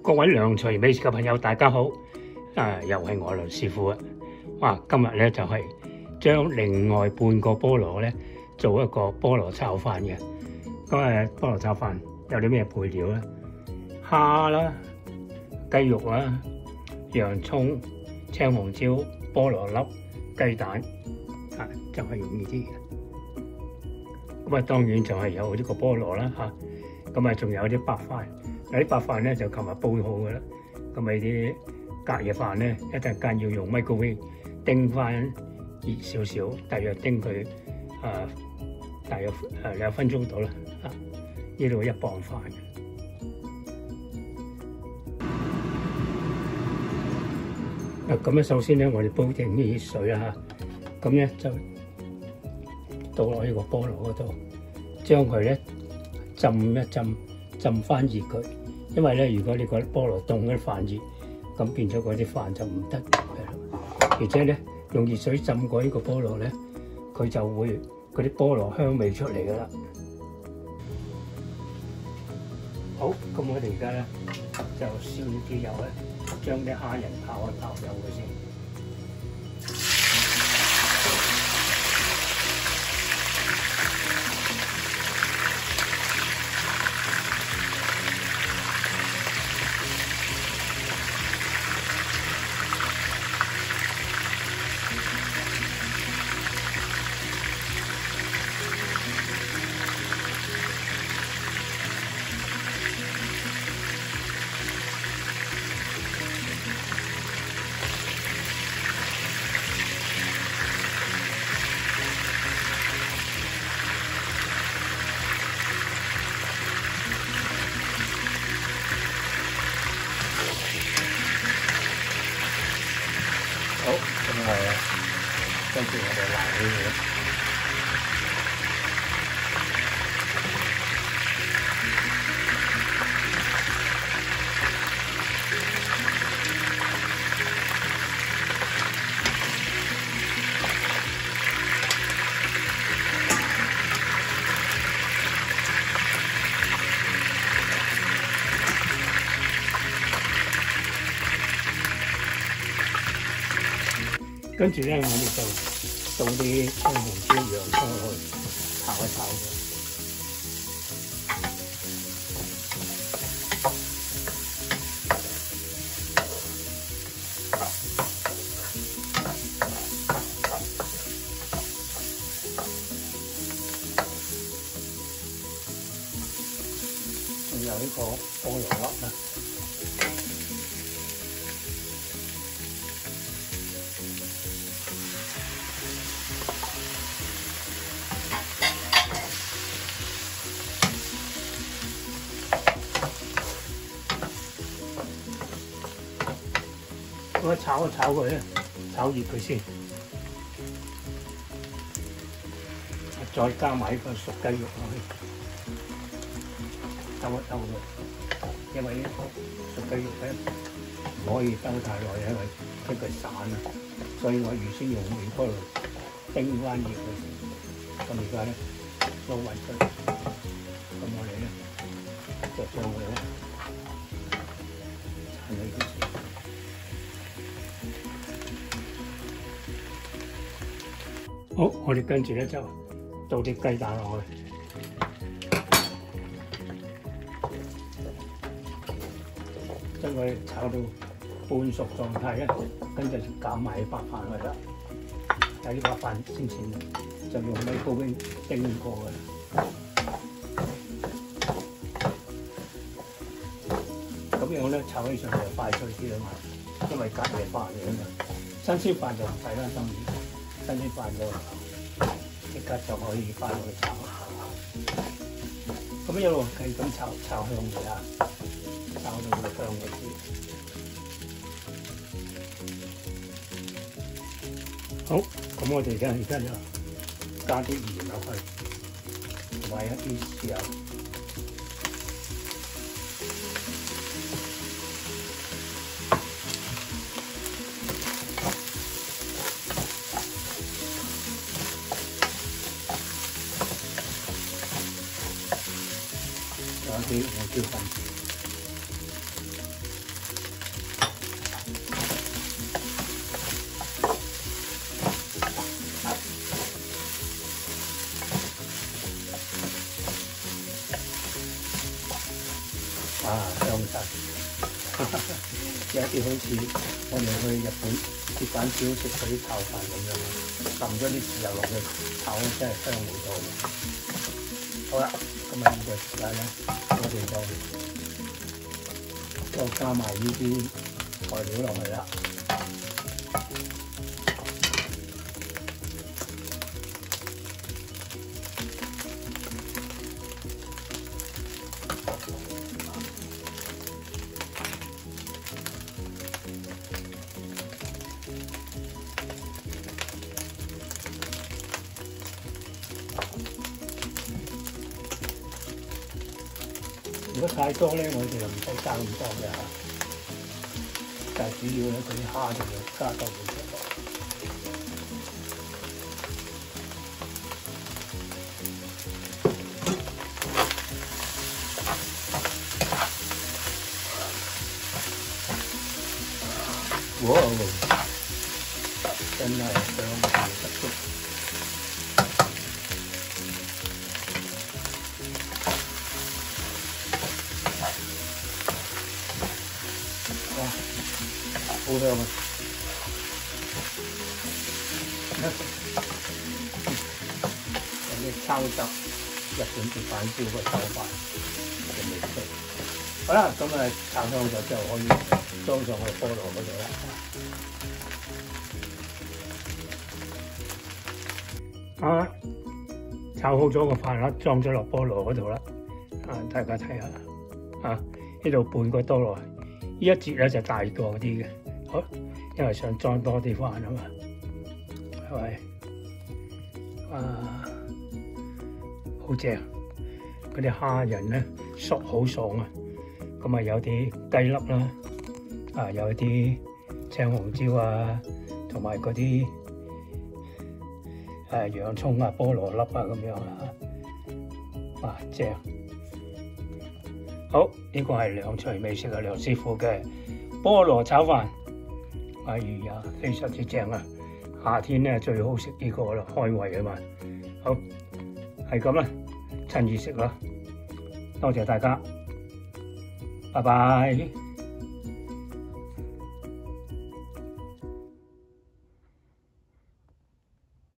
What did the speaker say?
各位梁廚美食嘅朋友，大家好！又係我梁師傅啊！哇，今日咧就係將另外半個菠蘿咧做一個菠蘿炒飯嘅。咁菠蘿炒飯有啲咩配料咧？蝦啦、雞肉啦、洋葱、青紅椒、菠蘿粒、雞蛋，就係用呢啲嘅。咁當然就係有呢個菠蘿啦嚇。咁仲有啲白飯。有啲白飯咧就琴日煲好嘅啦，咁咪啲隔夜飯咧一陣間要用 microwave 叮翻熱少少，大約叮佢大約2分鐘到啦。呢度1磅飯。咁咧首先咧我哋煲定啲熱水啦嚇，咁咧就倒落呢個菠蘿嗰度，將佢咧浸一浸翻熱佢。因為咧，如果你個菠蘿凍嗰啲飯熱，咁變咗嗰啲飯就唔得嘅啦。而且咧，用熱水浸過呢個菠蘿咧，佢就會嗰啲菠蘿香味出嚟噶啦。好，咁我哋而家咧就燒啲油咧，將啲蝦仁泡一泡油佢先。好，咁跟住我哋撈起佢。跟住咧，我哋就倒啲青紅椒、洋葱落去炒一炒佢。仲有呢個菠蘿粒啦。咁炒一炒佢咧，炒熱佢先，再加埋呢個熟雞肉落去，兜一兜佢。因為呢個熟雞肉咧唔可以兜太耐，因為驚佢散啊，所以我預先用微波爐叮翻熱佢先。咁而家咧撈勻佢，咁我哋咧就將佢咧炒起佢先。好，我哋跟住咧就倒啲雞蛋落去，將佢炒到半熟狀態咧，跟住就減埋白飯去啦。但係啲白飯先前就用米糕已經叮過嘅啦。咁樣咧炒起上嚟就快脆啲啦嘛，因為隔夜飯嚟啊嘛。新鮮飯就唔使啦，當然。新鮮飯就即刻就可以翻去炒，咁一路係咁炒香佢啊，炒到佢香為止。好，咁我哋而家就加啲鹽落去，同埋一啲豉油。有啲胡椒粉，香晒，有啲好似我哋去日本鐵板燒食嗰啲炒飯咁樣，淋咗啲豉油落去炒，真係香好多。好啦，咁啊呢個時間咧，我哋就再加埋呢啲材料落去啦。如果太多咧，我哋就唔使加咁多嘅嚇。但係主要咧，嗰啲蝦就要加多幾隻落。哇！真係香氣十足。哇！好香啊！有啲抄襲日本鐵板燒個手法嘅味道。好啦，咁啊炒香咗之後，可以裝上去菠蘿嗰度啦。炒好咗個飯啦，裝咗落菠蘿嗰度啦。大家睇下呢度半個多蘿，呢一節咧就大個啲嘅。好，因為想裝多啲飯啊嘛，係咪？好正！嗰啲蝦仁咧熟好爽啊！咁啊有啲雞粒啦，有啲青紅椒啊，同埋嗰啲洋葱啊、菠蘿粒啊咁樣啦，正！好，呢個係梁徐美食嘅梁師傅嘅菠蘿炒飯，哎呀，非常之正啊！夏天咧最好食呢個啦，開胃啊嘛。好，係咁啦，趁熱食啦，多謝大家，拜拜。